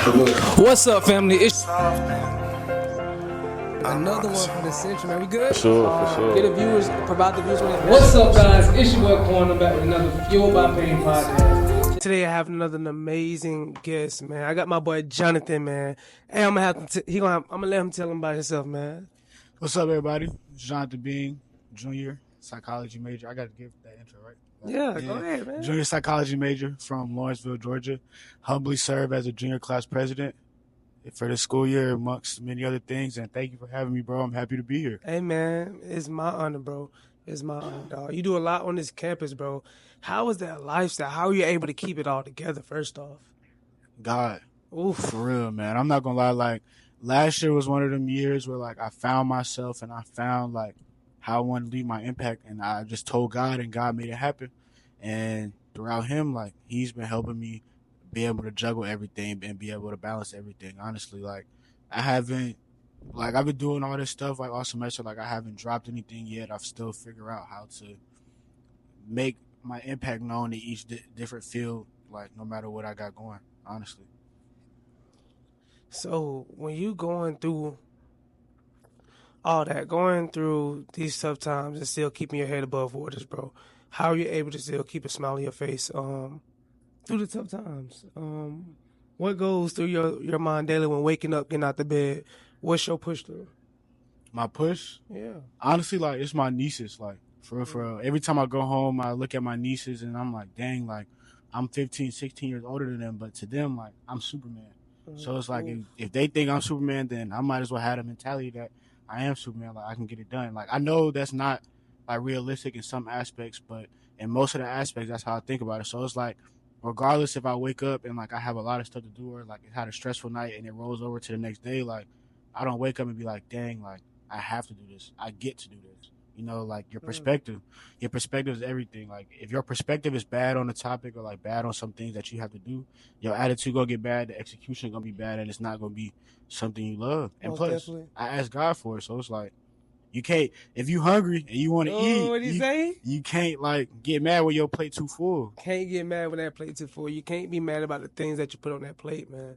What's up, family? It's another one for the century, man. We good? For sure. Get the viewers, provide the viewers with it. What's up, guys? It's your boy Corn. I'm back with another Fuel by Pain podcast. Today I have another amazing guest, man. I got my boy Jonathan, man. Hey, I'm gonna let him tell him about himself, man. What's up, everybody? It's Jonathan Being, junior psychology major. I got to give that intro, right? Yeah, go ahead, man. Junior psychology major from Lawrenceville, Georgia. Humbly serve as a junior class president for the school year, amongst many other things. And thank you for having me, bro. I'm happy to be here. Hey, man, it's my honor, bro. It's my honor, dog. You do a lot on this campus, bro. How is that lifestyle? How are you able to keep it all together, first off? God. Oof. For real, man. I'm not going to lie. Like, last year was one of them years where, like, I found myself and I found, like, how I want to leave my impact. And I just told God, and God made it happen. And throughout him, like, he's been helping me be able to juggle everything and be able to balance everything. Honestly, like, I've been doing all this stuff, like, all semester. Like, I haven't dropped anything yet. I've still figured out how to make my impact known in each different field, like, no matter what I got going, honestly. So when you going through all that, going through these tough times and still keeping your head above waters, bro, how are you able to still keep a smile on your face through the tough times? What goes through your mind daily when waking up, getting out the bed? What's your push through? My push? Yeah. Honestly, like, it's my nieces. Like, for real. Every time I go home, I look at my nieces and I'm like, dang, like, I'm 15, 16 years older than them, but to them, like, I'm Superman. So it's like, if they think I'm Superman, then I might as well have the mentality that I am Superman. Like, I can get it done. Like, I know that's not, like, realistic in some aspects, but in most of the aspects, that's how I think about it. So it's like, regardless if I wake up and, like, I have a lot of stuff to do, or, like, I had a stressful night and it rolls over to the next day, like, I don't wake up and be like, dang, like, I have to do this. I get to do this. You know, like, your perspective is everything. Like, if your perspective is bad on the topic or, like, bad on some things that you have to do, your attitude gonna get bad, the execution gonna be bad, and it's not gonna be something you love. And Most plus, definitely. I asked God for it, so it's like, you can't, if you hungry and you want to eat, What'd he say? you can't, like, get mad when your plate too full. Can't get mad when that plate too full. You can't be mad about the things that you put on that plate, man.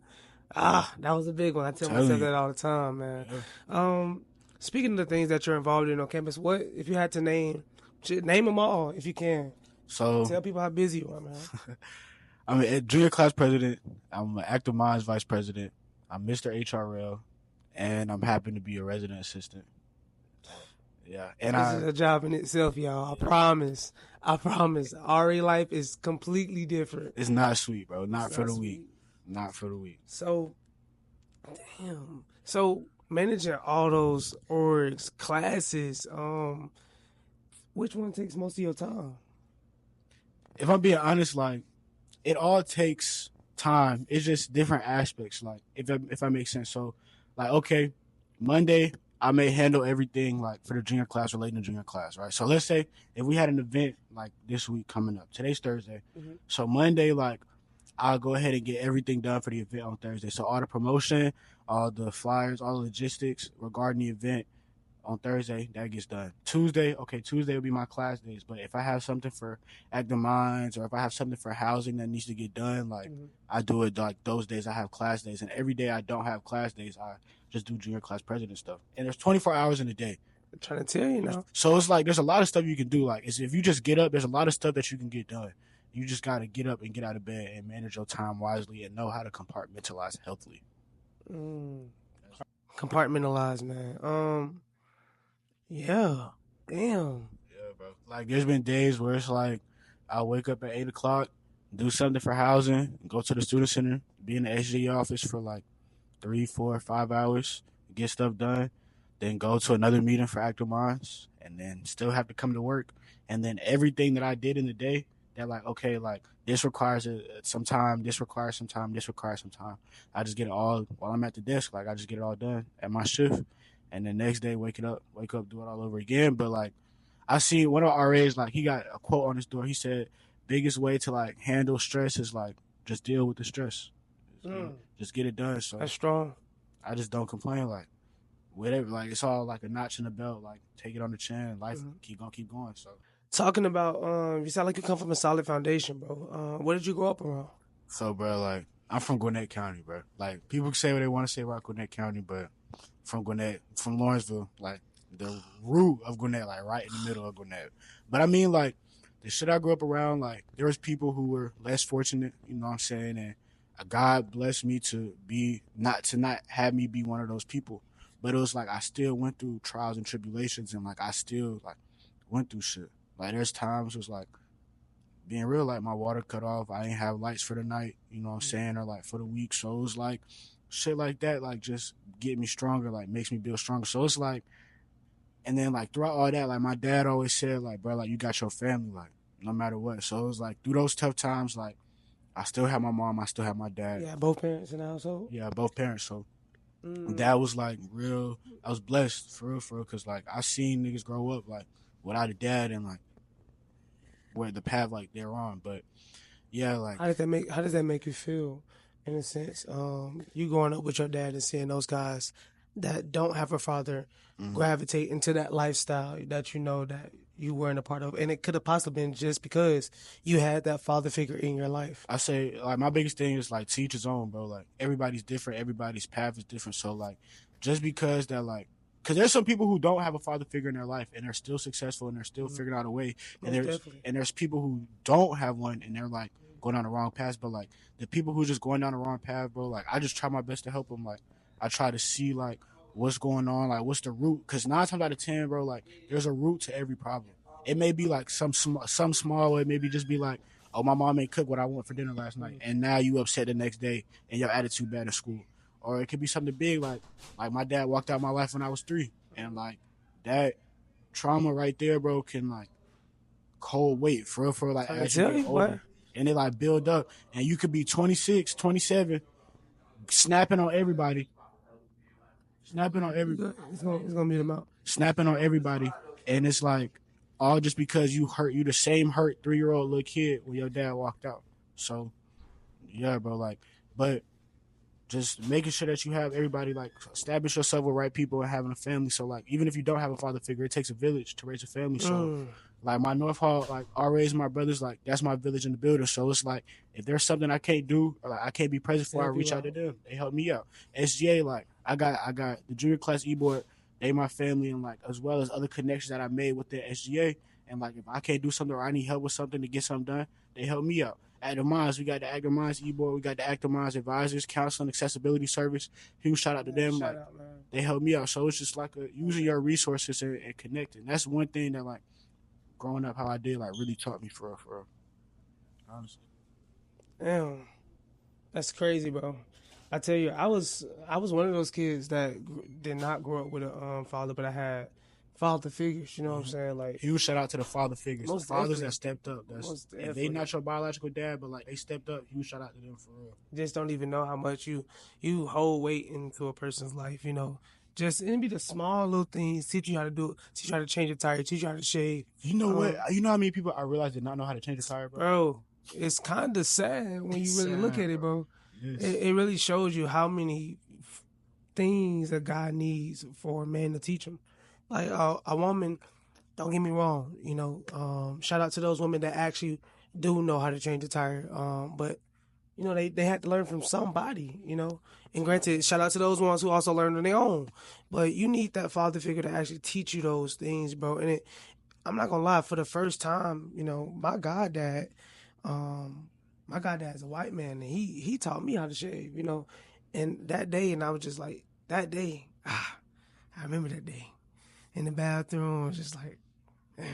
That was a big one. I tell myself that all the time, man. Yeah. Speaking of the things that you're involved in on campus, what if you had to name them all if you can? So Tell people how busy you are, man. I'm a junior class president. I'm an Active Minds vice president. I'm Mr. HRL, and I'm happy to be a resident assistant. Yeah, and This is a job in itself, y'all. I promise. RA life is completely different. It's not sweet, bro. It's Not for the sweet. week. Not for the week. So, damn. So managing all those orgs, classes, which one takes most of your time? If I'm being honest, like, it all takes time. It's just different aspects, like, if that makes sense. So, like, okay, Monday, I may handle everything, like, for the junior class relating to junior class, right? So let's say if we had an event, like, this week coming up. Today's Thursday. Mm-hmm. So Monday, like, I'll go ahead and get everything done for the event on Thursday. So all the promotion, all the flyers, all the logistics regarding the event on Thursday, that gets done. Tuesday will be my class days. But if I have something for Active Minds or if I have something for housing that needs to get done, like, I do it, like, those days I have class days. And every day I don't have class days, I just do junior class president stuff. And there's 24 hours in a day. I'm trying to tell you now. So it's like there's a lot of stuff you can do. Like, if you just get up, there's a lot of stuff that you can get done. You just got to get up and get out of bed and manage your time wisely and know how to compartmentalize healthily. Compartmentalize, man. Yeah. Damn. Yeah, bro. Like, there's been days where it's like I'll wake up at 8 o'clock, do something for housing, go to the student center, be in the SG office for like 3, 4, 5 hours, get stuff done, then go to another meeting for Active Minds, and then still have to come to work. And then everything that I did in the day, they're like, okay, like, this requires some time, this requires some time, this requires some time. I just get it all while I'm at the desk. Like, I just get it all done at my shift. And the next day, wake up, do it all over again. But, like, I see one of our RAs, like, he got a quote on his door. He said, biggest way to, like, handle stress is, like, just deal with the stress. Just get it done. So that's strong. I just don't complain. Like, whatever, like, it's all like a notch in the belt. Like, take it on the chin. Life keep going. So talking about you sound like you come from a solid foundation, bro. What did you grow up around? So, bro, like, I'm from Gwinnett County, bro. Like, people say what they want to say about Gwinnett County, but from Gwinnett, from Lawrenceville, like, the root of Gwinnett, like, right in the middle of Gwinnett. But I mean, like, the shit I grew up around, like, there was people who were less fortunate, you know what I'm saying? And God blessed me to not have me be one of those people. But it was like, I still went through trials and tribulations, and, like, I still, like, went through shit. Like, there's times it was like, being real, like, my water cut off. I ain't have lights for the night, you know what I'm saying, or, like, for the week. So it was like, shit like that, like, just get me stronger, like, makes me build stronger. So it's like, and then, like, throughout all that, like, my dad always said, like, bro, like, you got your family, like, no matter what. So it was like, through those tough times, like, I still have my mom, I still have my dad. Yeah, both parents in the household? Yeah, both parents. So that was, like, real. I was blessed, for real, because, like, I seen niggas grow up, like, without a dad and, like, where the path, like, they're on. But yeah, like, How does that make you feel, in a sense? You growing up with your dad and seeing those guys that don't have a father gravitate into that lifestyle that you know that you weren't a part of, and it could have possibly been just because you had that father figure in your life. I say, like, my biggest thing is, like, to each his own, bro. Like, everybody's different, everybody's path is different. So, like, just because that, like, because there's some people who don't have a father figure in their life and they're still successful and they're still figuring out a way. And there's people who don't have one and they're, like, going down the wrong path. But, like, the people who just going down the wrong path, bro, like, I just try my best to help them. Like, I try to see, like, what's going on, like, what's the root. Because 9 times out of 10, bro, like, there's a root to every problem. It may be, like, some small way, maybe just be like, oh, my mom ain't cooked what I want for dinner last night, and now you upset the next day and your attitude bad in school. Or it could be something big, like my dad walked out my life when I was 3, and, like, that trauma right there, bro, can, like, cold weight for like, as you get older, and it, like, build up, and you could be 26, 27, snapping on everybody, It's gonna be them out. snapping on everybody, and it's like, all just because you the same hurt 3-year-old little kid when your dad walked out. So, yeah, bro, like, but just making sure that you have everybody, like, establish yourself with right people and having a family. So, like, even if you don't have a father figure, it takes a village to raise a family. So, like, my North Hall, like, RAs, my brothers, like, that's my village in the building. So it's like, if there's something I can't do, or, like, I can't be present for, I reach out to them. They help me out. SGA, like, I got the junior class e-board. They my family, and, like, as well as other connections that I made with the SGA. And, like, if I can't do something or I need help with something to get something done, they help me out. Active Minds, we got the Active Minds e-board, we got the Active Minds Advisors, Counseling, Accessibility Service. Huge shout out to them. Like, they help me out. So it's just like using your resources and connecting. That's one thing that, like, growing up how I did, like, really taught me for real. Honestly. Damn, that's crazy, bro. I tell you, I was one of those kids that did not grow up with a father, but I had father figures. You know what I'm saying? Like, huge shout out to the father figures, the fathers that stepped up. If they not your biological dad, but, like, they stepped up. Huge shout out to them for real. Just don't even know how much you hold weight into a person's life. You know, just it be the small little things. Teach you how to do it. Teach you how to change a tire. Teach you how to shave. You know what? You know how many people I realize did not know how to change a tire, bro? Bro, it's kind of sad when you really look at it, bro. Yes. It really shows you how many things a guy needs for a man to teach him. Like, a woman, don't get me wrong, you know, shout out to those women that actually do know how to change a tire. But, you know, they had to learn from somebody, you know. And granted, shout out to those ones who also learned on their own. But you need that father figure to actually teach you those things, bro. And I'm not going to lie, for the first time, you know, my goddad is a white man, and he taught me how to shave, you know. And that day, and I was just like, I remember that day. In the bathroom, I was just like, damn.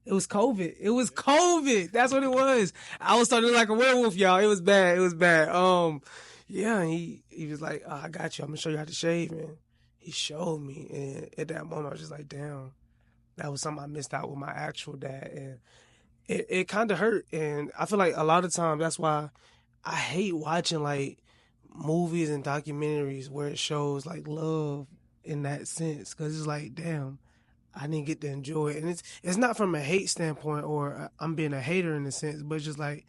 It was COVID. That's what it was. I was starting to look like a werewolf, y'all. It was bad. Yeah, and he was like, I got you. I'm going to show you how to shave, man. He showed me. And at that moment, I was just like, damn. That was something I missed out with my actual dad. And it kind of hurt. And I feel like a lot of times that's why I hate watching, like, movies and documentaries where it shows, like, love in that sense, because it's like, damn, I didn't get to enjoy it. And it's not from a hate standpoint or I'm being a hater in a sense, but it's just like,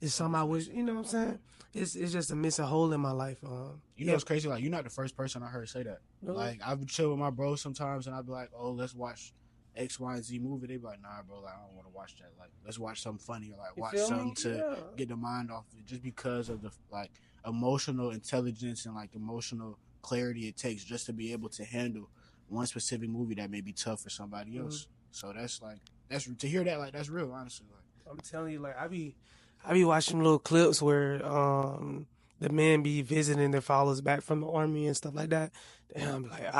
it's something I wish, you know what I'm saying? It's just a missing hole in my life. You know what's crazy? Like, you're not the first person I heard say that. Really? Like, I would chill with my bros sometimes and I'd be like, oh, let's watch X, Y, and Z movie, they be like, nah, bro, like, I don't want to watch that. Like, let's watch something funny or like watch something to get the mind off of it, just because of the like emotional intelligence and like emotional clarity it takes just to be able to handle one specific movie that may be tough for somebody else. So that's to hear that, like, that's real, honestly. Like, I'm telling you, like, I be watching little clips where the men be visiting their fathers back from the army and stuff like that. And I'm like,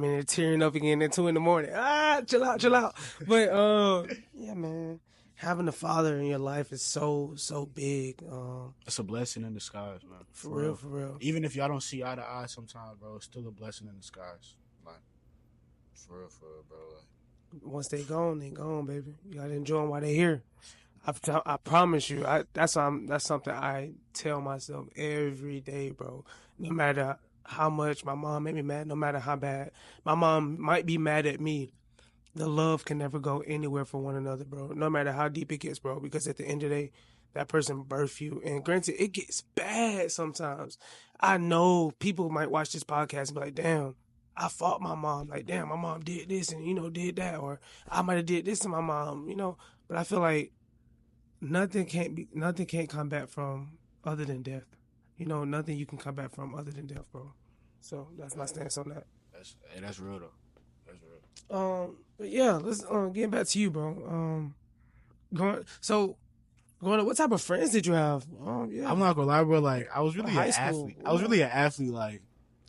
they're tearing up again at 2 a.m. Chill out. But yeah, man, having a father in your life is so big. it's a blessing in disguise, man. For real. Even if y'all don't see eye to eye sometimes, bro, it's still a blessing in disguise. Like, for real, bro. Like, once they gone, baby. You gotta enjoy them while they're here. I promise you. That's something I tell myself every day, bro. No matter how much my mom made me mad, no matter how bad my mom might be mad at me, the love can never go anywhere for one another, bro. No matter how deep it gets, bro. Because at the end of the day, that person birthed you. And granted, it gets bad sometimes. I know people might watch this podcast and be like, damn, I fought my mom. Like, damn, my mom did this and, did that. Or I might have did this to my mom, But I feel like nothing can't come back from other than death. Nothing you can come back from other than death, bro. So that's my stance on that. That's real, though. That's real. But yeah, let's get back to you, bro. Growing up, what type of friends did you have? Yeah. I'm not gonna lie, bro. Like, I was really High an school. athlete. I was really an athlete. Like,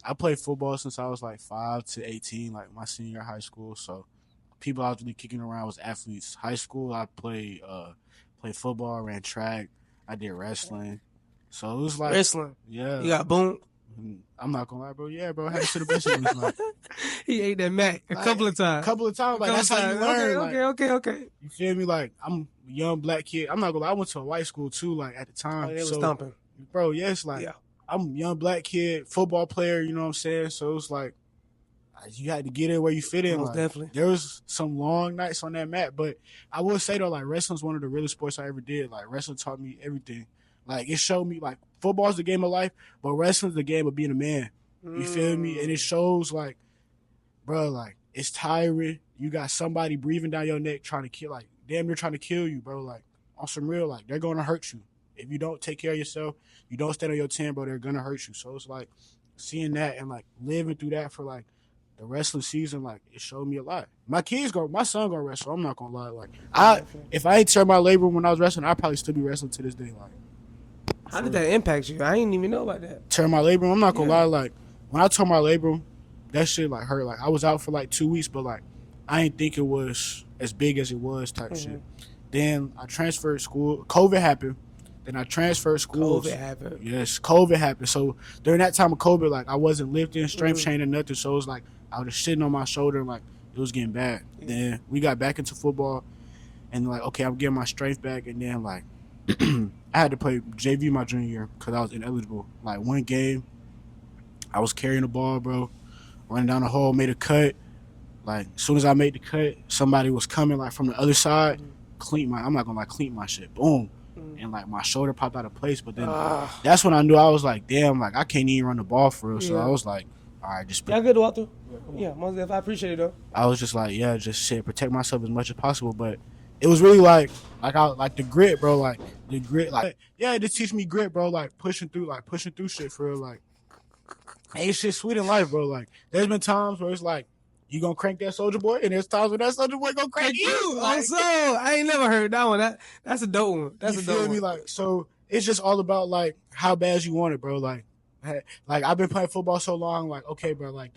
I played football since I was like 5 to 18, like my senior year of high school. So, people I was really kicking around was athletes. High school, I played football, ran track. I did wrestling. So it was like wrestling. Yeah. You got boom. I'm not gonna lie, bro. Yeah, bro. I had to the best of it. Like, he ate that Mac a couple of times. Like, that's how you learn. Okay. You feel me? Like, I'm a young black kid. I'm not gonna lie. I went to a white school too. Like, at the time, they was stomping. Bro, yes. Like, I'm a young black kid, football player. You know what I'm saying? So it's like you had to get in where you fit in. Most like, definitely. There was some long nights on that mat, but I will say though, like, wrestling's one of the realest sports I ever did. Like, wrestling taught me everything. Like, it showed me, like, football's the game of life, but wrestling's the game of being a man. You feel me? And it shows, like, bro, like, it's tiring. You got somebody breathing down your neck trying to kill, like, damn near trying to kill you, bro. Like, on some real, like, they're going to hurt you. If you don't take care of yourself, you don't stand on your 10, bro, they're going to hurt you. So it's like, seeing that and, like, living through that for, like, the wrestling season, like, it showed me a lot. My son gonna wrestle. I'm not gonna lie. Like, if I ain't turned my labrum when I was wrestling, I'd probably still be wrestling to this day. Like, how did that impact you? I didn't even know about that. Turn my labrum. I'm not gonna lie. Like, when I tore my labrum, that shit like hurt. Like, I was out for like 2 weeks, but like, I didn't think it was as big as it was type shit. Then I transferred school. COVID happened. Then I transferred schools. COVID happened. Yes, COVID happened. So during that time of COVID, like, I wasn't lifting, strength training, nothing. So it was like I was just sitting on my shoulder and like it was getting bad. Then we got back into football, and like, okay, I'm getting my strength back, and then like I had to play JV my junior year because I was ineligible. Like, one game, I was carrying the ball, bro, running down the hole, made a cut. Like, as soon as I made the cut, somebody was coming like from the other side, clean my shit, boom. And like my shoulder popped out of place, but then that's when I knew. I was like, damn, like, I can't even run the ball for real. So I was like, all right, just y'all good to walk through? Yeah, most definitely. I appreciate it though. I was just like, yeah, just shit, protect myself as much as possible. But it was really like the grit, bro. Like, the grit, like, yeah, it just teach me grit, bro. Like, pushing through shit for real. Like, ain't shit sweet in life, bro. Like, there's been times where it's like, you gonna crank that soldier boy, and there's times when that soldier boy gonna crank you. Like, so I ain't never heard that one. That's a dope one. That's you a dope feel one. me? Like, so it's just all about like how bad you want it, bro. Like I've been playing football so long. Like, okay, bro. Like,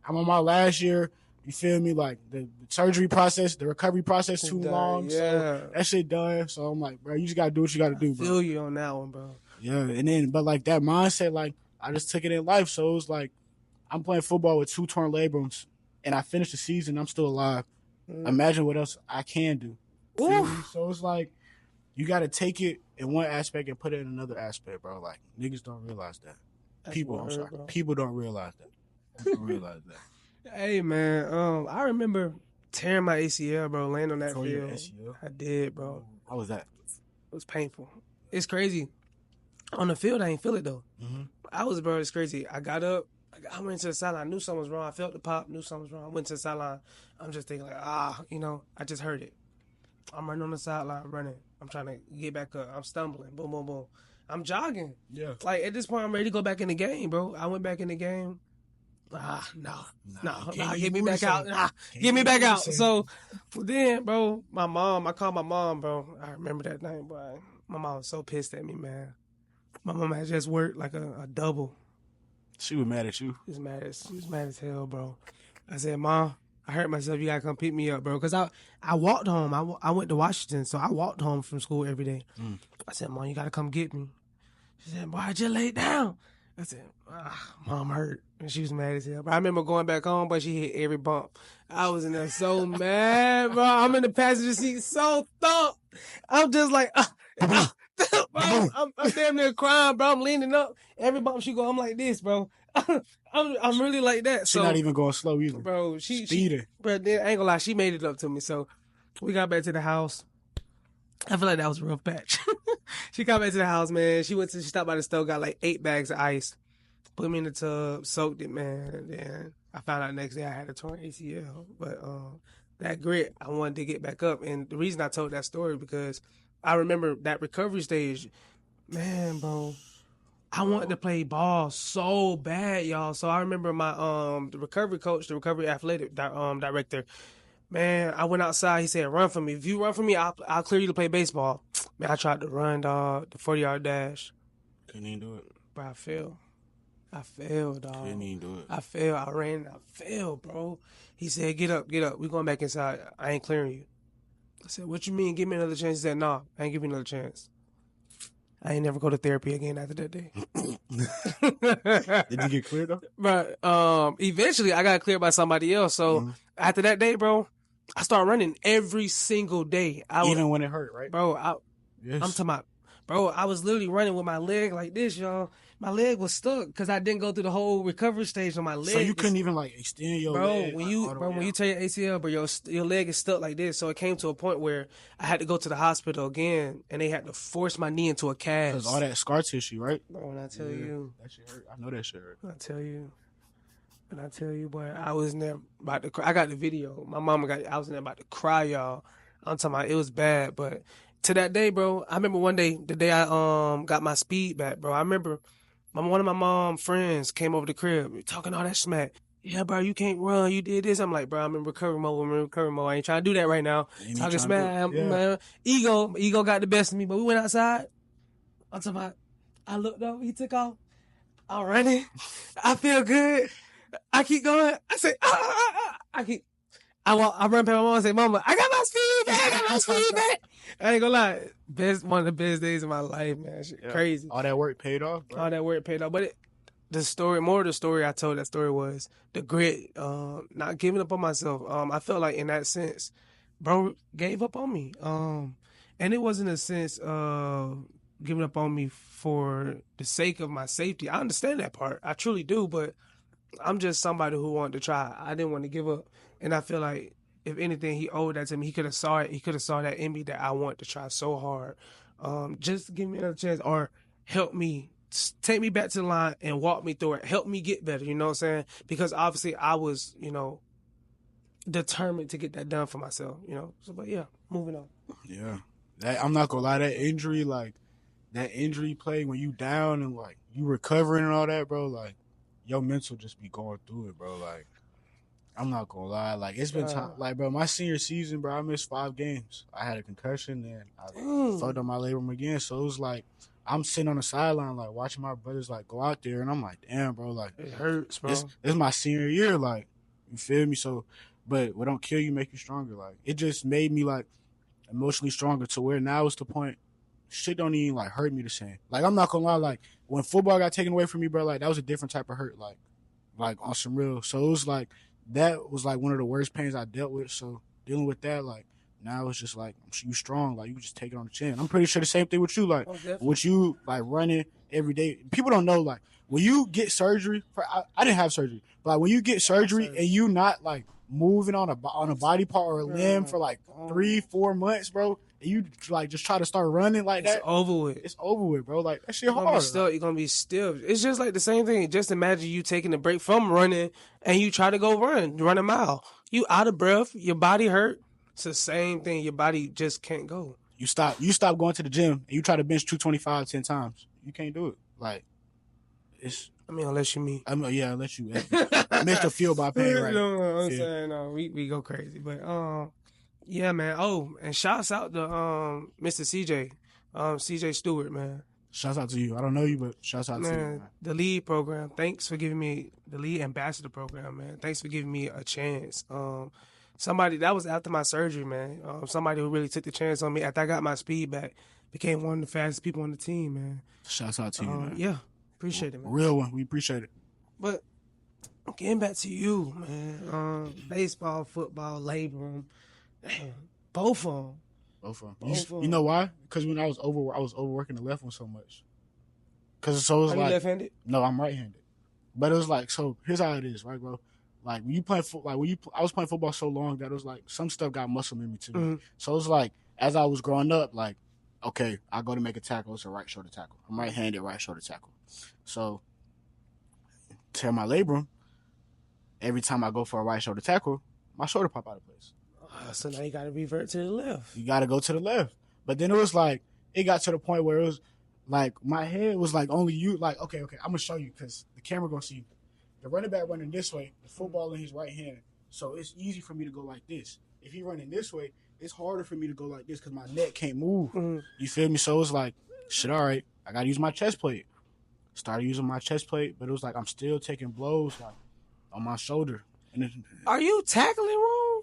I'm on my last year. You feel me? Like, the surgery process, the recovery process too long. Yeah. So that shit done. So I'm like, bro, you just gotta do what you gotta do, bro. I feel you on that one, bro. Yeah, and then but like that mindset, like, I just took it in life. So it was like, I'm playing football with 2 torn labrums, and I finished the season. I'm still alive. Imagine what else I can do. So it's like, you got to take it in one aspect and put it in another aspect, bro. Like, niggas don't realize that. People don't realize that. They don't realize that. Hey, man, I remember tearing my ACL, bro, laying on that field. Your ACL? I did, bro. How was that? It was painful. It's crazy. On the field, I ain't feel it, though. Mm-hmm. Bro, it's crazy. I got up I went to the sideline. I knew something was wrong. I felt the pop. Knew something was wrong. I went to the sideline. I'm just thinking like, I just heard it. I'm running on the sideline, running. I'm trying to get back up. I'm stumbling. Boom, boom, boom. I'm jogging. Yeah. Like, at this point, I'm ready to go back in the game, bro. I went back in the game. No. Get me back out. Get me back out. So, then, bro, I called my mom, bro. I remember that night, boy. My mom was so pissed at me, man. My mom had just worked like a double. She was mad at you. She was mad as hell, bro. I said, Mom, I hurt myself. You gotta come pick me up, bro. Because I walked home. I went to Washington, so I walked home from school every day. I said, Mom, you gotta come get me. She said, boy, I just laid down. I said, Mom hurt. And she was mad as hell. But I remember going back home, but she hit every bump. I was in there so mad, bro. I'm in the passenger seat so thumped. I'm just like, bro, I'm damn near crying, bro. I'm leaning up. Every bump she go, I'm like this, bro. I'm really like that. She's not even going slow either. Bro, but then I ain't gonna lie, she made it up to me. So we got back to the house. I feel like that was a rough patch. She got back to the house, man. She stopped by the stove, got like 8 bags of ice, put me in the tub, soaked it, man. And then I found out the next day I had a torn ACL. But that grit, I wanted to get back up. And the reason I told that story because I remember that recovery stage, man, bro. I wanted to play ball so bad, y'all. So I remember my the recovery coach, the recovery athletic director. Man, I went outside. He said, "Run for me. If you run for me, I'll clear you to play baseball." Man, I tried to run, dog, the 40-yard dash. Couldn't even do it. Bro, I failed, dog. Couldn't even do it. I failed. I ran. I failed, bro. He said, "Get up. We going back inside. I ain't clearing you." I said, "What you mean? Give me another chance?" He said, "No, I ain't giving you another chance." I ain't never go to therapy again after that day. Did you get cleared though? But eventually I got cleared by somebody else. So after that day, bro, I started running every single day. Even when it hurt, right? Bro, I'm talking about, bro, I was literally running with my leg like this, y'all. My leg was stuck because I didn't go through the whole recovery stage on my leg. So you couldn't even like extend your leg. When you tear your ACL, bro, your leg is stuck like this. So it came to a point where I had to go to the hospital again, and they had to force my knee into a cast. Because all that scar tissue, right? Bro, when I tell you, that shit hurt. I know that shit hurt. I tell you, boy, I was in there about to cry. I got the video. My mama I was in there about to cry, y'all. I'm talking about it was bad, but to that day, bro, I remember one day, the day I got my speed back, bro. I remember one of my mom friends came over the crib talking all that smack. Yeah, bro, you can't run. You did this. I'm like, bro, I'm in recovery mode. I ain't trying to do that right now. Talking smack, man. Ego got the best of me. But we went outside. I'm talking about, I looked up. He took off. I'm running. I feel good. I keep going. I say, I run past my mom and say, Mama, I got my speed back. I ain't gonna lie. One of the best days of my life, man. Shit, crazy. All that work paid off, bro. All that work paid off. But more of the story I told that story was the grit, not giving up on myself. I felt like in that sense, bro gave up on me. And it wasn't a sense of giving up on me for the sake of my safety. I understand that part. I truly do, but I'm just somebody who wanted to try. I didn't want to give up. And I feel like, if anything, he owed that to me. He could have saw it. He could have saw that in me that I want to try so hard. Just give me another chance or help me, take me back to the line and walk me through it. Help me get better, you know what I'm saying? Because obviously I was, determined to get that done for myself, So, but yeah, moving on. Yeah. I'm not going to lie, that injury play when you down and, like, you recovering and all that, bro, like, your mental just be going through it, bro, like. I'm not gonna lie, like it's been time. Like, bro, my senior season, bro, I missed 5 games. I had a concussion and I fucked up my labrum again. So it was like I'm sitting on the sideline, like watching my brothers like go out there, and I'm like, damn, bro, like it hurts, bro. It's my senior year, like you feel me. So, but what don't kill you make you stronger. Like it just made me like emotionally stronger to where now it's the point. Shit don't even like hurt me the same. Like I'm not gonna lie, like when football got taken away from me, bro, like that was a different type of hurt, like on some real. So it was like. That was like one of the worst pains I dealt with. So dealing with that, like now it's just like you strong, like you just take it on the chin. I'm pretty sure the same thing with you, like with you like running every day. People don't know like when you get surgery. I didn't have surgery, but like when you get surgery and you not like moving on a body part or a limb for like 3-4 months, bro, and you like just try to start running like It's that, over with. it's over with, bro. Like that shit You're gonna be hard. still. You're gonna be still. It's just like the same thing. Just imagine you taking a break from running and you try to go run a mile. You out of breath. Your body hurt. It's the same thing. Your body just can't go. You stop going to the gym and you try to bench 225 10 times. You can't do it. Like it's. I mean, unless you me. Unless you missed a field by pain, right? You know what I'm saying? No, we go crazy, but yeah, man. Oh, and shouts out to Mr. CJ, CJ Stewart, man. Shouts out to you. I don't know you, but shouts out to you, man. The lead program. Thanks for giving me the lead ambassador program, man. Thanks for giving me a chance. Somebody that was after my surgery, man. Somebody who really took the chance on me after I got my speed back, became one of the fastest people on the team, man. Shouts out to you, man. Yeah. Appreciate it, man. Real one. We appreciate it. But getting back to you, man. Baseball, football, labor room. Damn, both of them. Both of them. You know why? Because when I was overworking the left one so much. Because so it was Are like, you left-handed? No, I'm right-handed. But it was like, so here's how it is, right, bro? Like when you play I was playing football so long that it was like some stuff got muscle memory to me. Mm-hmm. So it was like as I was growing up, like, okay, I go to make a tackle, it's a right shoulder tackle. I'm right-handed, right shoulder tackle. So tear my labrum, every time I go for a right shoulder tackle, my shoulder pop out of place. So now you got to revert to the left. You got to go to the left. But then it was like, it got to the point where it was like, my head was like, only you, like, okay, I'm going to show you because the camera going to see the running back running this way, the football in his right hand. So it's easy for me to go like this. If he running this way, it's harder for me to go like this because my neck can't move. Mm-hmm. You feel me? So it's like, shit, all right, I got to use my chest plate. Started using my chest plate, but it was like I'm still taking blows like on my shoulder. And Are you tackling wrong?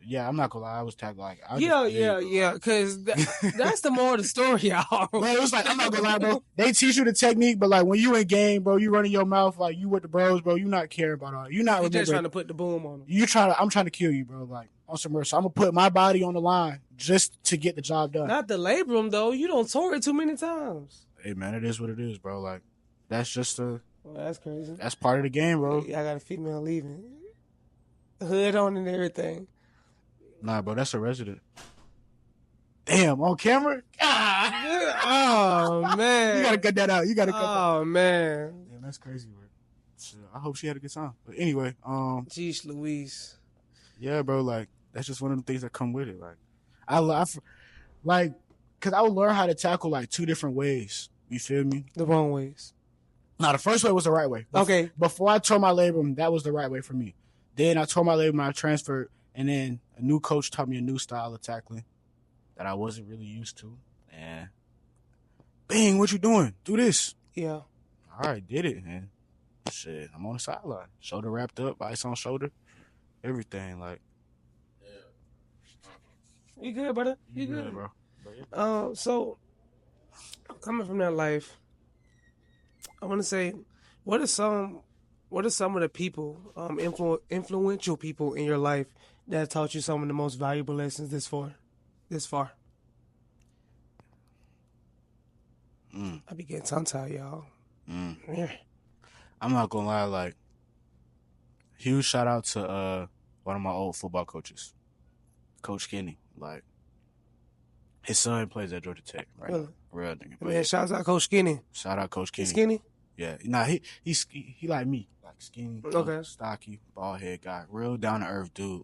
Yeah, I'm not gonna lie, I was tackling like yeah, because that's the more of the story, y'all. Bro, it was like, I'm not gonna lie, bro. They teach you the technique, but like when you in game, bro, you running your mouth like you with the bros, bro. You not caring about all. You not. You just trying to put the boom on them. I'm trying to kill you, bro. Like on some mercy. So I'm gonna put my body on the line just to get the job done. Not the labrum though. You don't tore it too many times. Hey man, it is what it is, bro. Like that's just Well, that's crazy. That's part of the game, bro. I got a female leaving, hood on and everything. Nah, bro, that's a resident. Damn, on camera? Oh, man. You gotta cut that out. Oh, man. Damn, that's crazy, bro. So, I hope she had a good time. But anyway, Jeez Louise. Yeah, bro, like, that's just one of the things that come with it. Like, because I would learn how to tackle, like, two different ways. You feel me? The wrong ways. Nah, the first way was the right way. Okay. Before I tore my labrum, that was the right way for me. Then I tore my labrum, I transferred, and then a new coach taught me a new style of tackling that I wasn't really used to. And bang, what you doing? Do this. Yeah. All right, did it, man. Shit, I'm on the sideline. Shoulder wrapped up, ice on shoulder, everything. Like, you good, brother? You good, bro. So coming from that life, I want to say, what are some of the people, influential people in your life that taught you some of the most valuable lessons this far? I be getting tongue-tied, y'all. Yeah. I'm not gonna lie, like, huge shout out to one of my old football coaches, Coach Kenny. Like, his son plays at Georgia Tech, right? Really? Real nigga. Man, shout out Coach Skinny. Shout out Coach Kenny. Skinny? Yeah. Nah, he like me, like skinny, okay, stocky, bald head guy, real down to earth dude.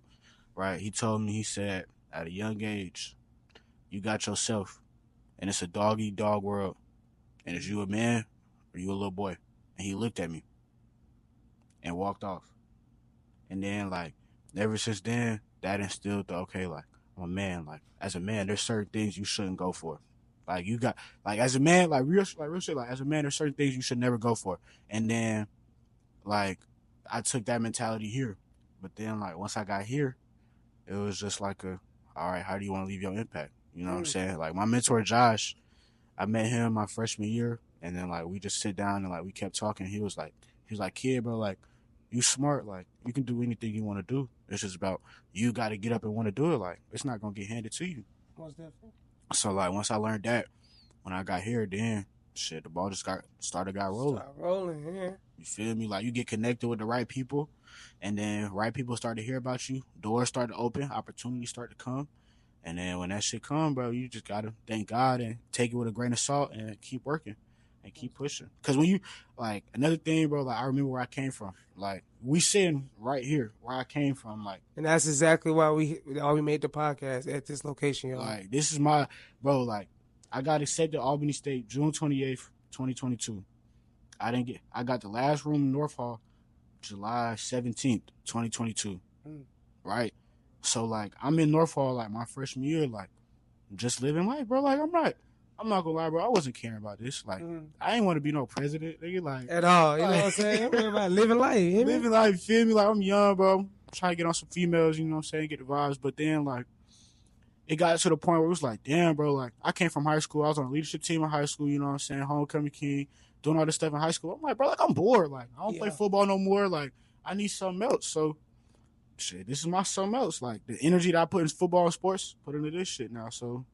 Right? He told me, he said, at a young age, you got yourself, and it's a dog-eat-dog world, and is you a man or you a little boy? And he looked at me and walked off. And then, like, ever since then, that instilled the, okay, like, I'm a man. Like, as a man, there's certain things you shouldn't go for. Like, you got, like, as a man, like, real shit, like, as a man, there's certain things you should never go for. And then, like, I took that mentality here. But then, like, once I got here, it was just like all right, how do you want to leave your impact? You know what I'm saying? Like, my mentor, Josh, I met him my freshman year, and then, like, we just sit down and, like, we kept talking. He was like, kid, bro, like, you smart. Like, you can do anything you want to do. It's just about you got to get up and want to do it. Like, it's not going to get handed to you. Most definitely. So, like, once I learned that, when I got here, then, shit, the ball just got rolling. Start rolling, yeah. You feel me? Like, you get connected with the right people, and then right people start to hear about you. Doors start to open. Opportunities start to come. And then when that shit come, bro, you just gotta thank God and take it with a grain of salt and keep working and keep pushing. Cause when you like another thing, bro, like I remember where I came from. Like we sitting right here where I came from. Like, and that's exactly why we made the podcast at this location, y'all. Like this is my bro. Like I got accepted to Albany State June 28th, 2022. I got the last room in North Hall July 17th, 2022. Right. So like I'm in North Hall like my freshman year, like just living life, bro. Like I'm not gonna lie, bro. I wasn't caring about this. Like I ain't want to be no president, nigga. Like at all, you know what I'm saying? I'm about living life, living life. You feel me? Like I'm young, bro. I'm trying to get on some females, you know what I'm saying? Get the vibes, but then like it got to the point where it was like, damn, bro. Like I came from high school. I was on a leadership team in high school. You know what I'm saying? Homecoming king, doing all this stuff in high school. I'm like, bro, like I'm bored. Like I don't play football no more. Like I need something else. So. Shit, this is my something else. Like the energy that I put in football and sports, put into this shit now. So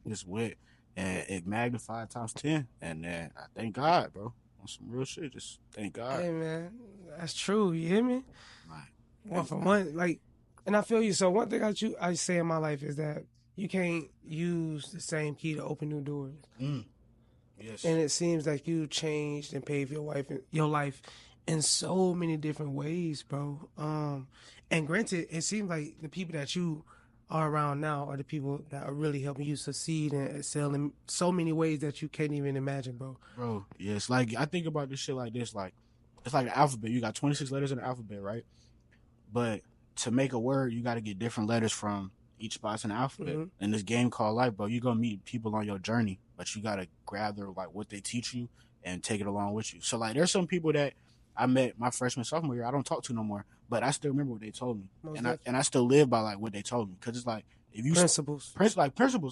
it's wet and it magnified times 10. And then I thank God, bro. On some real shit, just thank God. Hey man, that's true. You hear me? Like, one for one, like, and I feel you. So one thing I say in my life is that you can't use the same key to open new doors. Yes. And it seems like you changed and paved your life in so many different ways, bro. And granted, it seems like the people that you are around now are the people that are really helping you succeed and excel in so many ways that you can't even imagine, bro. Bro, yes. Like, I think about this shit like this. Like, it's like an alphabet. You got 26 letters in the alphabet, right? But to make a word, you got to get different letters from each spot in the alphabet. In this game called life, bro, you're going to meet people on your journey, but you got to grab their, like, what they teach you and take it along with you. So, like, there's some people that I met my freshman, sophomore year, I don't talk to no more, but I still remember what they told me. And I still live by, like, what they told me. Because it's like, if you... Principles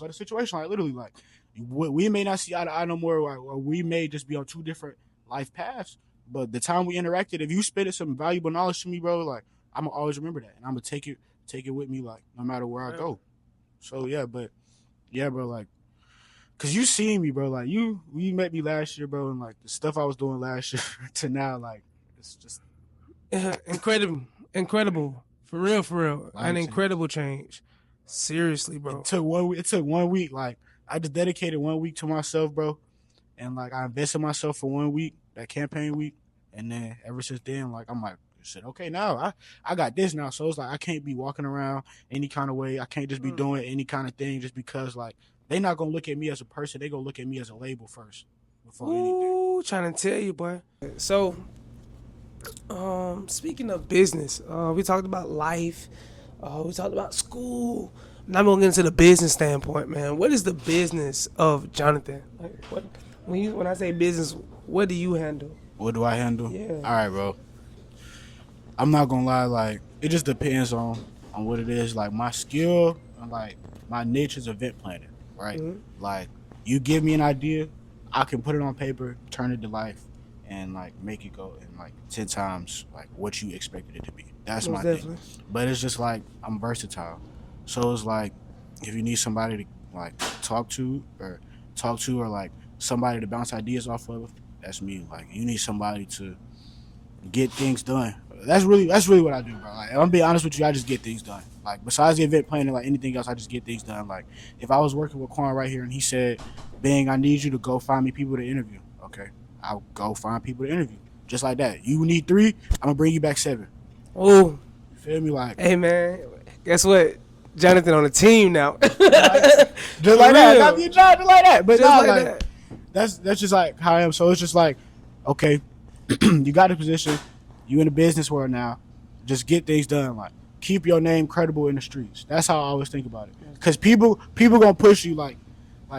of the situation. Like, literally, like, we may not see eye to eye no more, or we may just be on two different life paths, but the time we interacted, if you spitted some valuable knowledge to me, bro, like, I'm going to always remember that. And I'm going to take it with me, like, no matter where I go. So, yeah, bro, like, because you seen me, bro, like, you met me last year, bro, and, like, the stuff I was doing last year to now, like, it's just incredible, for real, an incredible change. Seriously, bro. It took 1 week. Like I just dedicated 1 week to myself, bro, and like I invested myself for 1 week, that campaign week, and then ever since then, like I'm like, shit, okay, now I got this now, so it's like I can't be walking around any kind of way. I can't just be doing any kind of thing just because like they not gonna look at me as a person. They gonna look at me as a label first before anything. Trying to tell you, boy. So. Speaking of business, we talked about life, we talked about school. Now I'm gonna get into the business standpoint, man. What is the business of Jonathan? Like, when I say business, what do you handle? What do I handle? Yeah. All right, bro. I'm not gonna lie, like it just depends on what it is. Like my skill and like my niche is event planning, right? Like you give me an idea, I can put it on paper, turn it to life, and like make it go in like 10 times like what you expected it to be. That's my thing. But it's just like I'm versatile. So it's like if you need somebody to like talk to or like somebody to bounce ideas off of, that's me. Like you need somebody to get things done. That's really what I do, bro. Like, I'm being honest with you, I just get things done. Like besides the event planning, like anything else, I just get things done. Like if I was working with Quan right here and he said, "Bang, I need you to go find me people to interview." Okay. I'll go find people to interview. Just like that. You need 3, I'm going to bring you back 7. Oh. You feel me? Like, hey, man. Guess what? Jonathan on the team now. just like that. Got me a job just like that. But just like that. That's just like how I am. So it's just like, okay, you got a position. You in the business world now. Just get things done. Like, keep your name credible in the streets. That's how I always think about it. Because people going to push you like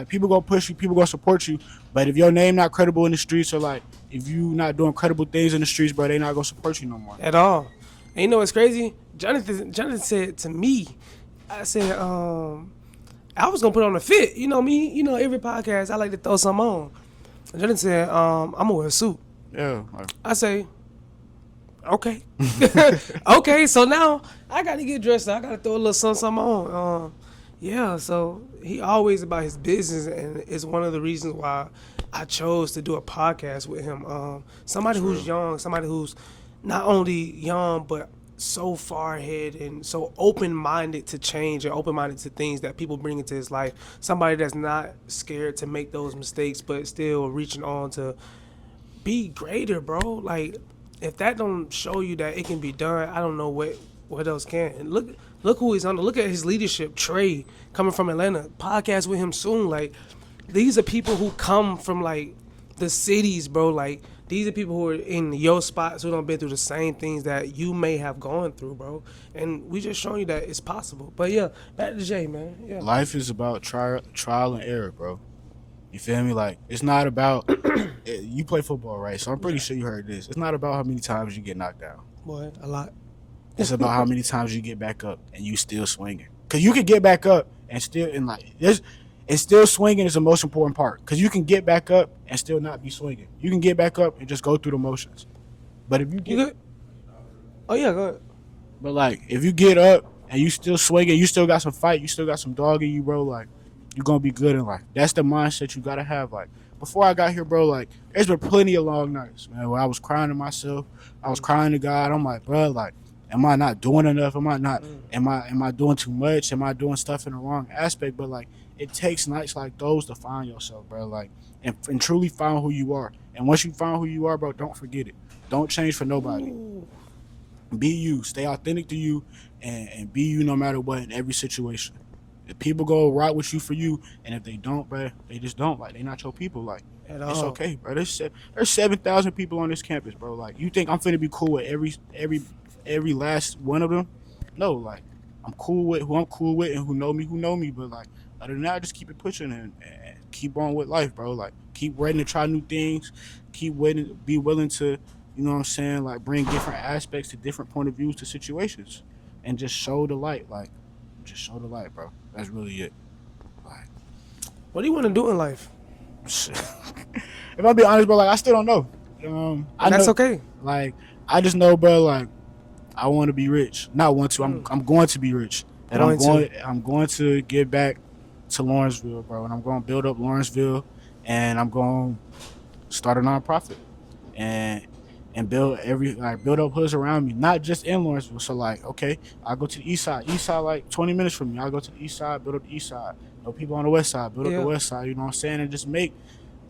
people gonna push you, people gonna support you, but if your name not credible in the streets or like if you not doing credible things in the streets, bro, they not gonna support you no more. At all. And you know what's crazy? Jonathan said to me, I said, I was gonna put on a fit. You know me, every podcast I like to throw something on. And Jonathan said, I'm gonna wear a suit. Yeah. I say, okay. Okay, so now I gotta get dressed up. I gotta throw a little something on. Yeah, so he always about his business, and it's one of the reasons why I chose to do a podcast with him. Somebody who's young, somebody who's not only young but so far ahead and so open-minded to change and open-minded to things that people bring into his life. Somebody that's not scared to make those mistakes, but still reaching on to be greater, bro. Like, if that don't show you that it can be done, I don't know what else can. And look who he's under. Look at his leadership. Trey, coming from Atlanta, podcast with him soon. Like, these are people who come from like the cities, bro. Like, these are people who are in your spots who don't been through the same things that you may have gone through, bro. And we just showing you that it's possible. But yeah, back to Jay, man. Yeah. Life is about trial and error, bro. You feel me? Like, it's not about you play football, right? So I'm pretty sure you heard this. It's not about how many times you get knocked down. Boy, a lot. It's about how many times you get back up and you still swinging. Because you can get back up and still, and still swinging is the most important part. Because you can get back up and still not be swinging. You can get back up and just go through the motions. But if you get... You good? Oh, yeah, go ahead. But, like, if you get up and you still swinging, you still got some fight, you still got some dog in you, bro, like, you're going to be good in life. That's the mindset you got to have. Like, before I got here, bro, like, there's been plenty of long nights, man, where I was crying to myself. I was crying to God. I'm like, bro, like, am I not doing enough? Am I doing too much? Am I doing stuff in the wrong aspect? But, like, it takes nights like those to find yourself, bro, like, and truly find who you are. And once you find who you are, bro, don't forget it. Don't change for nobody. Ooh. Be you. Stay authentic to you and be you no matter what in every situation. If people go right with you for you, and if they don't, bro, they just don't. Like, they not your people. Like, it's okay, bro. There's 7,000 people on this campus, bro. Like, you think I'm finna be cool with every last one of them? No, like, I'm cool with who I'm cool with and who know me. But, like, other than that, just keep it pushing and keep on with life, bro. Like, keep ready to try new things. Be willing to, you know what I'm saying, like, bring different aspects to different point of views to situations. And just show the light, like, bro. That's really it. Like, What do you want to do in life? if I be honest, bro, like, I still don't know. That's okay. Like, I just know, bro, like, I want to be rich. Not want to. I'm going to be rich. And I'm going to get back to Lawrenceville, bro. And I'm going to build up Lawrenceville, and I'm going to start a nonprofit and build up hoods around me, not just in Lawrenceville. So, like, okay, I'll go to the east side, like 20 minutes from me. I'll go to the east side, build up the east side. No people on the west side, build up the west side, you know what I'm saying? And just make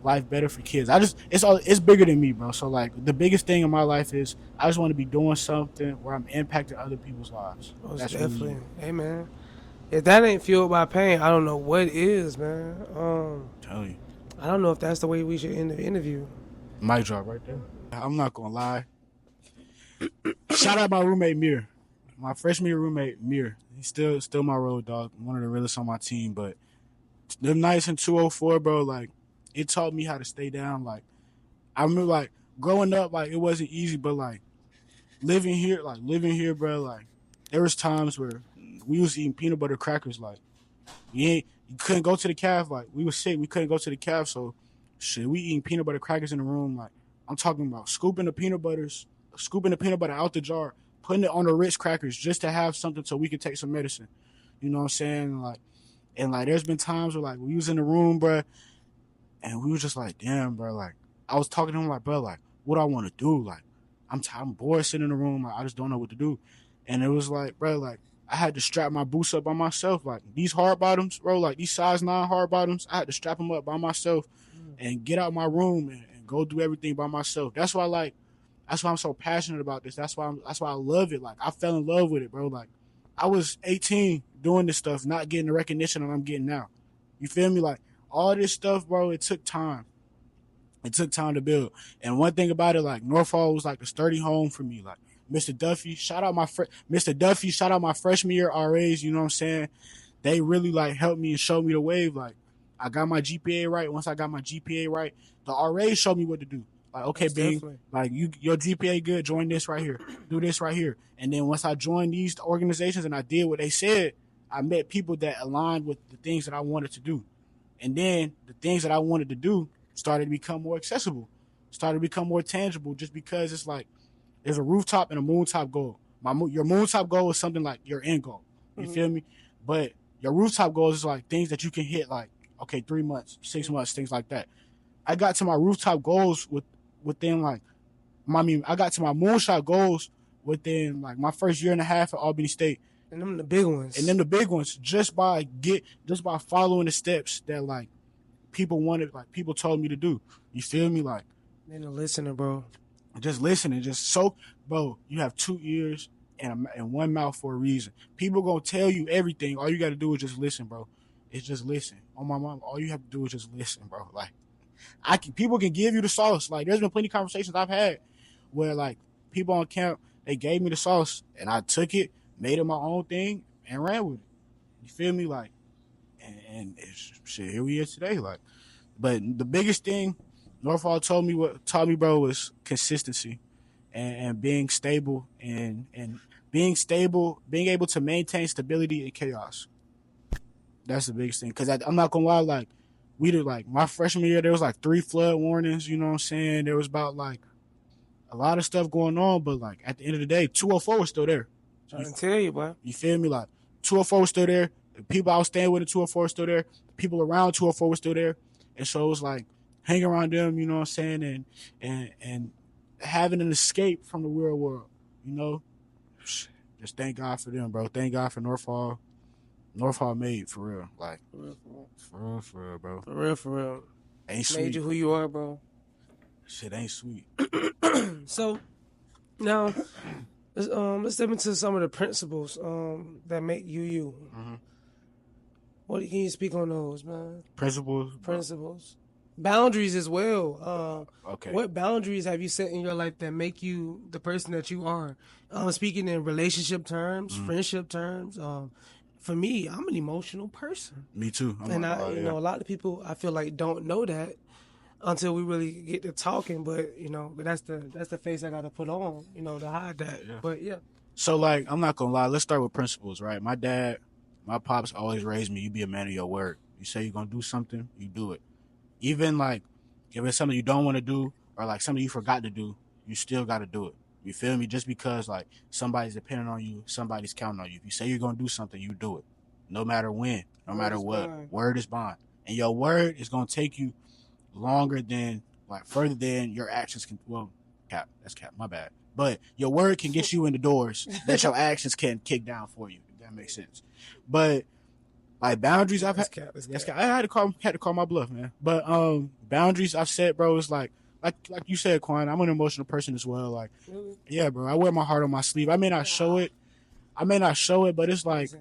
life better for kids. It's bigger than me, bro. So, like, the biggest thing in my life is I just want to be doing something where I'm impacting other people's lives. That's definitely. Really, hey, man. If that ain't fueled by pain, I don't know what is, man. Tell you. I don't know if that's the way we should end the interview. Mic drop right there. I'm not gonna lie. Shout out my roommate Mir, my freshman year roommate Mir. He's still my road dog, one of the realest on my team. But them nights in 204, bro, like, it taught me how to stay down. Like, I remember, like, growing up, like, it wasn't easy, but, like, living here, bro, like, there was times where we was eating peanut butter crackers. Like, you couldn't go to the caf. Like, we was sick, we couldn't go to the caf, so shit, we eating peanut butter crackers in the room. Like, I'm talking about scooping the peanut butter out the jar, putting it on the Ritz crackers just to have something so we could take some medicine. You know what I'm saying? Like, and like, there's been times where, like, we was in the room, bro, and we was just like, damn, bro. Like, I was talking to him like, bro, like, what do I want to do? Like, I'm bored sitting in the room. Like, I just don't know what to do. And it was like, bro, like, I had to strap my boots up by myself. Like, these hard bottoms, bro, like, these size 9 hard bottoms, I had to strap them up by myself and get out my room and go do everything by myself. That's why I'm so passionate about this. That's why I love it. Like, I fell in love with it, bro. Like, I was 18 doing this stuff, not getting the recognition that I'm getting now. You feel me? Like, all this stuff, bro, it took time. It took time to build. And one thing about it, like, Norfolk was like a sturdy home for me. Like, Mr. Duffy, shout out my freshman year RAs, you know what I'm saying? They really, like, helped me and showed me the wave. Like, I got my GPA right. Once I got my GPA right, the RAs showed me what to do. Like, okay, Bing, like, your GPA good, join this right here, do this right here. And then once I joined these organizations and I did what they said, I met people that aligned with the things that I wanted to do. And then the things that I wanted to do started to become more accessible, started to become more tangible, just because it's like there's a rooftop and a moontop goal. Your moontop goal is something like your end goal. You feel me? But your rooftop goals is like things that you can hit, like, okay, 3 months, 6 months, things like that. I got to my rooftop goals within, like, I got to my moonshot goals within like my first year and a half at Albany State. And them the big ones. Just by following the steps that like people wanted, like people told me to do. You feel me? Like, and a listener, bro. Just listening, bro. You have 2 ears and one mouth for a reason. People gonna tell you everything. All you got to do is just listen, bro. It's just listen. On my mom, all you have to do is just listen, bro. Like, people can give you the sauce. Like, there's been plenty of conversations I've had where like people on camp, they gave me the sauce and I took it, made it my own thing, and ran with it. You feel me? Like, and it's, shit, here we are today. Like, but the biggest thing Norfolk taught me, bro, was consistency and being stable and being able to maintain stability in chaos. That's the biggest thing. Because I'm not going to lie, like, we did, like, my freshman year, there was, like, 3 flood warnings, you know what I'm saying? There was about, like, a lot of stuff going on, but, like, at the end of the day, 204 was still there. I can tell you, boy. You feel me? Like, 204 was still there. The people I was staying with at 204 were still there. The people around 204 were still there. And so it was, like, hang around them, you know what I'm saying? And having an escape from the real world, you know? Just thank God for them, bro. Thank God for Norfolk. Norfolk made, for real. Like, for real, bro. For real. Ain't sweet. Made you who you are, bro. Shit ain't sweet. So, now, let's step into some of the principles that make you you. Mm-hmm. What can you speak on those, man? Principles. Boundaries as well. Okay. What boundaries have you set in your life that make you the person that you are? Speaking in relationship terms, friendship terms. For me, I'm an emotional person. Me too. You know, a lot of people I feel like don't know that until we really get to talking. But you know, that's the face I got to put on. You know, to hide that. Yeah. But yeah. So like, I'm not gonna lie. Let's start with principles, right? My pops always raised me. You be a man of your word. You say you're gonna do something, you do it. Even like if it's something you don't want to do or like something you forgot to do, you still got to do it. You feel me? Just because like somebody's depending on you, somebody's counting on you. If you say you're going to do something, you do it. No matter when, no matter what. Word is bond. And your word is going to take you longer than, like further than your actions can. Well, that's cap, my bad. But your word can get you in the doors that your actions can kick down for you, if that makes sense. But like boundaries I've had, I had to call my bluff, man. But boundaries I've set, bro, is like you said, Quan, I'm an emotional person as well. Like, yeah, bro, I wear my heart on my sleeve. I may not show it, but it's like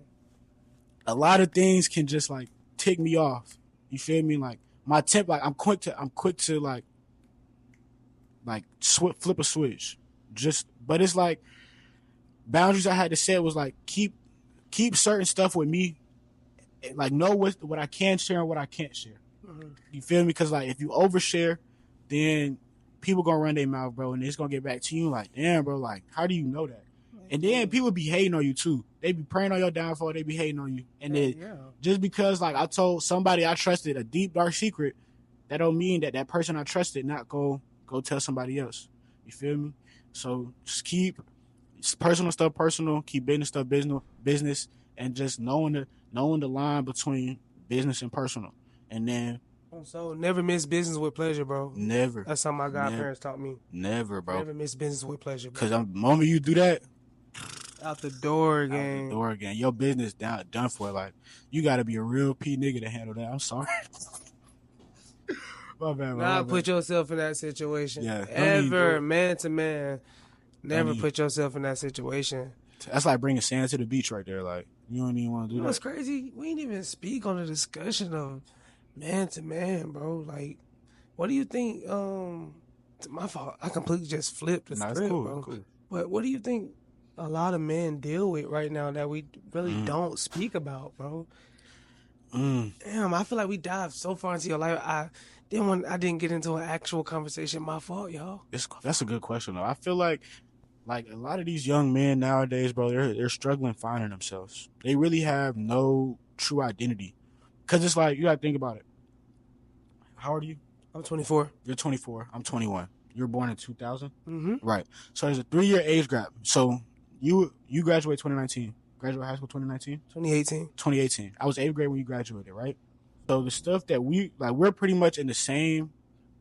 a lot of things can just like tick me off. You feel me? Like my temp, like I'm quick to like flip a switch. But it's like boundaries I had to set was like keep certain stuff with me. Like know what I can share and what I can't share. Mm-hmm. You feel me? Because like if you overshare, then people gonna run their mouth, bro, and it's gonna get back to you. Like, damn, bro, like how do you know that? And then people be hating on you too. They be praying on your downfall. They be hating on you. And then just because like I told somebody I trusted a deep dark secret, that don't mean that person I trusted not go tell somebody else. You feel me? So just keep personal stuff personal. Keep business stuff business, and just knowing the line between business and personal. And then so never miss business with pleasure, bro. Never. That's something my godparents taught me. Never, bro. Never miss business with pleasure, bro. Because the moment you do that, out the door again. Your business done for. Like, you got to be a real P nigga to handle that. I'm sorry. My bad, bro. Not put yourself in that situation. Yeah. Ever, man to man. Never put yourself in that situation. That's like bringing sand to the beach right there. Like, you don't even want to do that. What's crazy? We ain't even speak on the discussion of man to man, bro. Like, what do you think? My fault. I completely just flipped the script, cool, bro. Cool. But what do you think a lot of men deal with right now that we really don't speak about, bro? Damn, I feel like we dived so far into your life. I didn't get into an actual conversation. My fault, y'all. That's a good question, though. I feel like a lot of these young men nowadays, bro, they're struggling finding themselves. They really have no true identity. Because it's like, you got to think about it. How old are you? I'm 24. You're 24. I'm 21. You were born in 2000? Mm-hmm. Right. So there's a 3-year age gap. So you graduated 2019. Graduated high school 2019? 2018. 2018. I was 8th grade when you graduated, right? So the stuff that we're pretty much in the same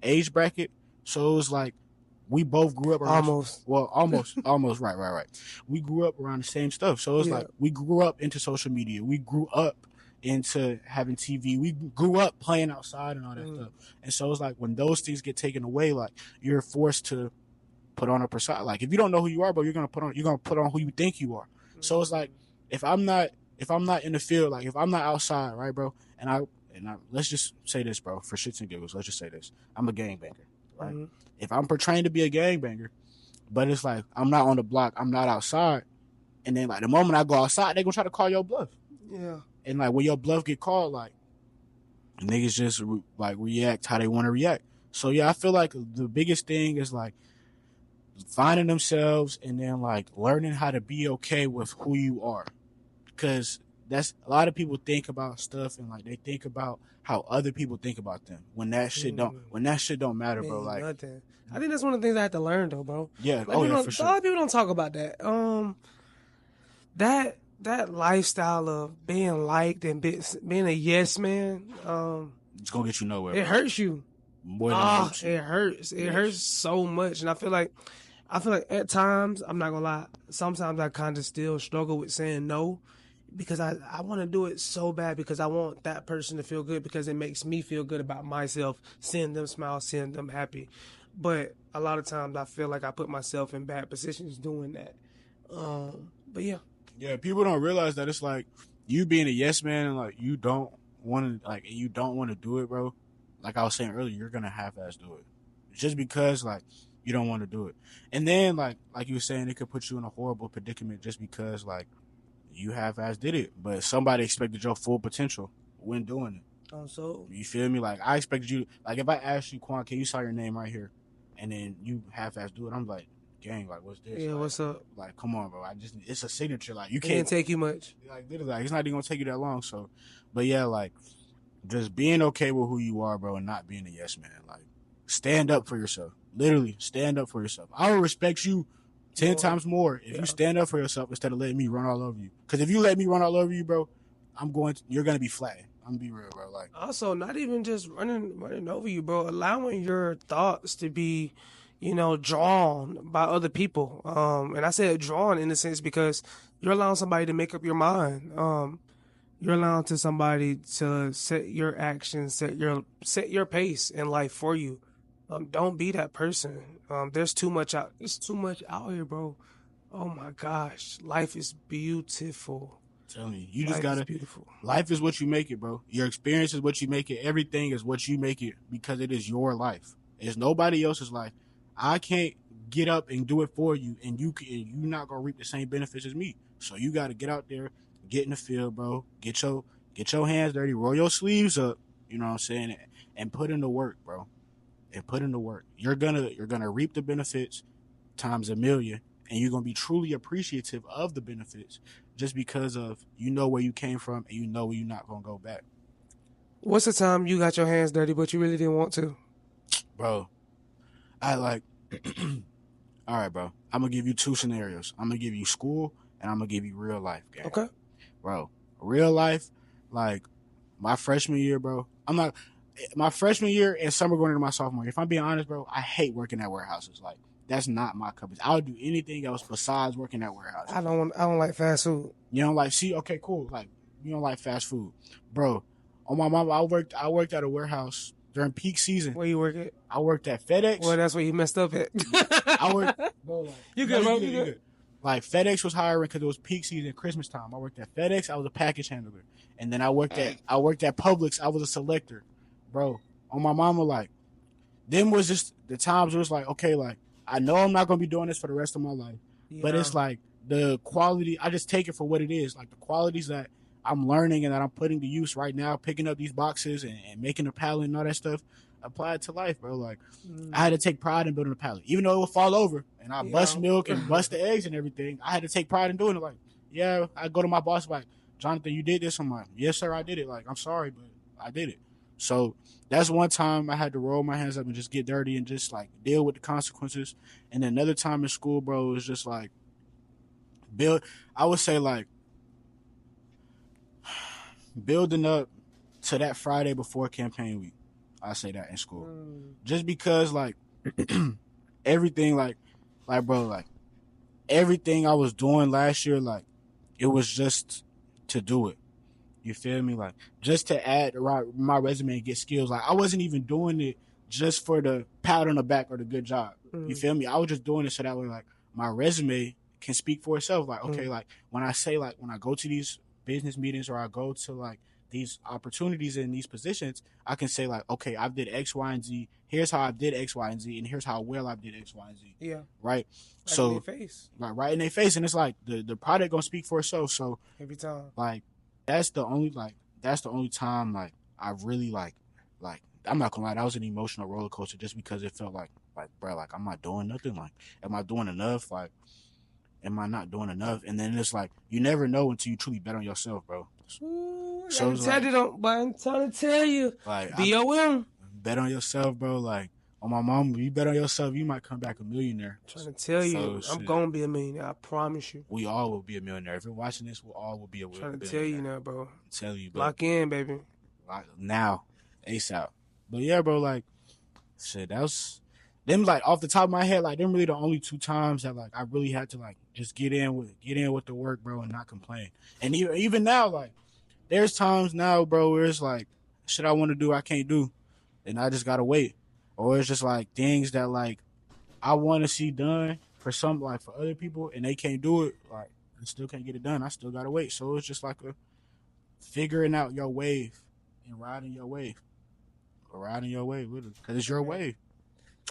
age bracket. So it was like, we both grew up around almost right. We grew up around the same stuff. So it's like we grew up into social media. We grew up into having TV. We grew up playing outside and all that stuff. And so it's like when those things get taken away, like you're forced to put on a persona. Like if you don't know who you are, bro, you're gonna put on who you think you are. So it's like if I'm not in the field, like if I'm not outside, right, bro, and I let's just say this, bro, for shits and giggles, let's just say this. I'm a gangbanger, right? If I'm portraying to be a gangbanger, but it's like I'm not on the block, I'm not outside, and then like the moment I go outside, they gonna try to call your bluff. Yeah. And like when your bluff get called, like niggas just like react how they want to react. So yeah, I feel like the biggest thing is like finding themselves and then like learning how to be okay with who you are, because that's a lot of people think about stuff and like they think about how other people think about them when that shit don't matter, bro. Like nothing. I think that's one of the things I had to learn though, bro. Yeah, like, for sure. A lot of people don't talk about that. That lifestyle of being liked and being a yes man, it's gonna get you nowhere. It hurts you. More than it hurts. It hurts so much, and I feel like at times, I'm not gonna lie, sometimes I kind of still struggle with saying no, because I want to do it so bad because I want that person to feel good, because it makes me feel good about myself, seeing them smile, seeing them happy. But a lot of times I feel like I put myself in bad positions doing that. But yeah. Yeah, people don't realize that it's like you being a yes man and like you don't want to do it, bro. Like I was saying earlier, you're gonna half-ass do it just because like you don't want to do it. And then like you were saying, it could put you in a horrible predicament just because like you half-ass did it, but somebody expected your full potential when doing it. Oh, so you feel me? Like I expected you. Like if I asked you, Quan, can you sign your name right here, and then you half-ass do it, I'm like, gang, like what's this? Yeah, like, what's up? Like, come on, bro. It's a signature. Like you It can't didn't take you much. Like literally, like, it's not even gonna take you that long. So, but yeah, like just being okay with who you are, bro, and not being a yes man. Like stand up for yourself. Literally, stand up for yourself. I will respect you 10 times more if you stand up for yourself instead of letting me run all over you. Because if you let me run all over you, bro, you're gonna be flattened. I'm gonna be real, bro. Like also, not even just running over you, bro. Allowing your thoughts to be, drawn by other people. And I said drawn in the sense because you're allowing somebody to make up your mind. You're allowing somebody to set your actions, set your pace in life for you. Don't be that person. There's too much out. It's too much out here, bro. Oh my gosh, life is beautiful. Tell me, you just gotta. Beautiful. Life is what you make it, bro. Your experience is what you make it. Everything is what you make it because it is your life. It's nobody else's life. I can't get up and do it for you, and you're not gonna reap the same benefits as me. So you gotta get out there, get in the field, bro. Get your hands dirty, roll your sleeves up. You know what I'm saying, and put in the work, bro. And put in the work. You're gonna reap the benefits times a million, and you're gonna be truly appreciative of the benefits just because of where you came from and where you're not gonna go back. What's the time you got your hands dirty but you really didn't want to? Bro, I like all right, bro. I'm gonna give you two scenarios. I'm gonna give you school and I'm gonna give you real life, gang. Okay. Bro, real life, like my freshman year, bro. My freshman year and summer going into my sophomore year. If I'm being honest, bro, I hate working at warehouses. Like that's not my cup of tea. I would do anything else besides working at warehouses. I don't like fast food. You don't like okay, cool. Like you don't like fast food, bro. On my mama, I worked at a warehouse during peak season. Where you work at? I worked at FedEx. Well, that's where you messed up at. I worked. Bro, like, you good, bro? You good? Like FedEx was hiring because it was peak season, Christmas time. I worked at FedEx. I was a package handler, and then I worked at Publix. I was a selector, bro. On my mama, like, them was just the times it was like, okay, like I know I'm not gonna be doing this for the rest of my life, but it's like the quality. I just take it for what it is. Like the qualities that I'm learning and that I'm putting to use right now, picking up these boxes and making a pallet and all that stuff, apply it to life, bro. Like I had to take pride in building a pallet, even though it would fall over and I bust milk and bust the eggs and everything. I had to take pride in doing it. Like, yeah, I go to my boss like, Jonathan, you did this. I'm like, yes, sir, I did it. Like, I'm sorry, but I did it. So that's one time I had to roll my hands up and just get dirty and just like deal with the consequences. And then another time in school, bro, it was just like I would say like building up to that Friday before campaign week. I say that in school. Just because like everything, like, bro, like, everything I was doing last year, like, it was just to do it. You feel me? Like, just to add my resume and get skills. Like, I wasn't even doing it just for the pat on the back or the good job. You feel me? I was just doing it so that way, like, my resume can speak for itself. Like, okay, like, when I say, like, when I go to these business meetings or I go to, like, these opportunities in these positions, I can say, like, okay, I did X, Y, and Z. Here's how I did X, Y, and Z, and here's how well I did X, Y, and Z. Yeah. Right? Right so, in their face. Like, right in their face. And it's like, the product gonna speak for itself. So, every time. Like, that's the only time, like, I really, like, I'm not gonna lie, that was an emotional roller coaster just because it felt like, bro, like, I'm not doing nothing. Like, am I doing enough? Like, am I not doing enough? And then it's like, you never know until you truly bet on yourself, bro. So I'm trying to tell you, like, BOM. Bet on yourself, bro. Like, on my mom, you bet on yourself, you might come back a millionaire. I'm trying to tell you, I'm going to be a millionaire. I promise you. We all will be a millionaire. If you're watching this, we all will be a millionaire. I'm trying to tell you now, bro. Tell you, bro. Lock in, baby. Now. ASAP. But yeah, bro, like, shit, that was, them, like, off the top of my head, like, them really the only 2 times that, like, I really had to, like, just get in with the work, bro, and not complain. And even now, like, there's times now, bro, where it's like, shit I want to do, I can't do. And I just gotta wait. Or it's just like things that, like, I want to see done for for other people, and they can't do it. Like, I still can't get it done. I still gotta wait. So it's just like a figuring out your wave and riding your wave with it, because it's your wave.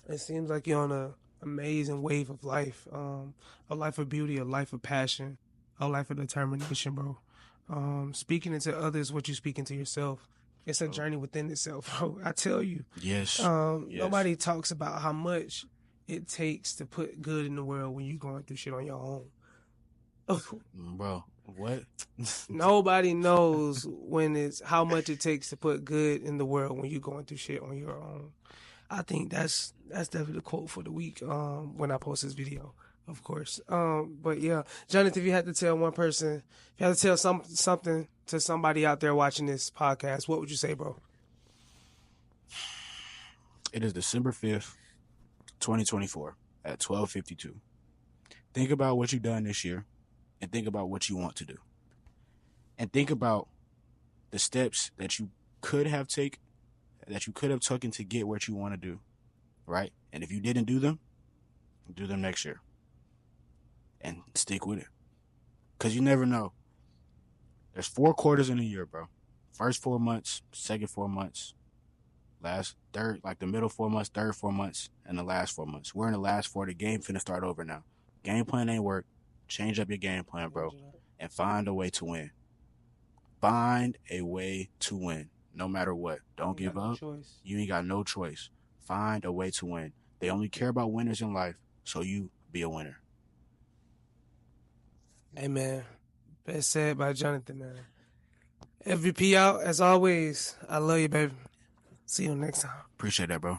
It seems like you're on an amazing wave of life, a life of beauty, a life of passion, a life of determination, bro. Speaking into others what you speak into yourself. It's a journey within itself, bro. I tell you. Yes. Nobody talks about how much it takes to put good in the world when you're going through shit on your own. Bro, what? Nobody knows how much it takes to put good in the world when you're going through shit on your own. I think that's definitely the quote for the week when I post this video, of course. But yeah, Jonathan, if you had to tell one person, if you had to tell something to somebody out there watching this podcast, what would you say, bro? It is December 5th, 2024 at 12:52. Think about what you've done this year and think about what you want to do. And think about the steps that you could have taken to get what you want to do, right? And if you didn't do them next year. And stick with it. Because you never know. There's 4 quarters in a year, bro. First 4 months, second 4 months, third, like the middle 4 months, third 4 months, and the last 4 months. We're in the last 4. The game finna start over now. Game plan ain't work. Change up your game plan, bro. And find a way to win. Find a way to win. No matter what. Don't give up. You ain't got no choice. Find a way to win. They only care about winners in life, so you be a winner. Hey, man. Best said by Jonathan, man. FBP out, as always. I love you, baby. See you next time. Appreciate that, bro.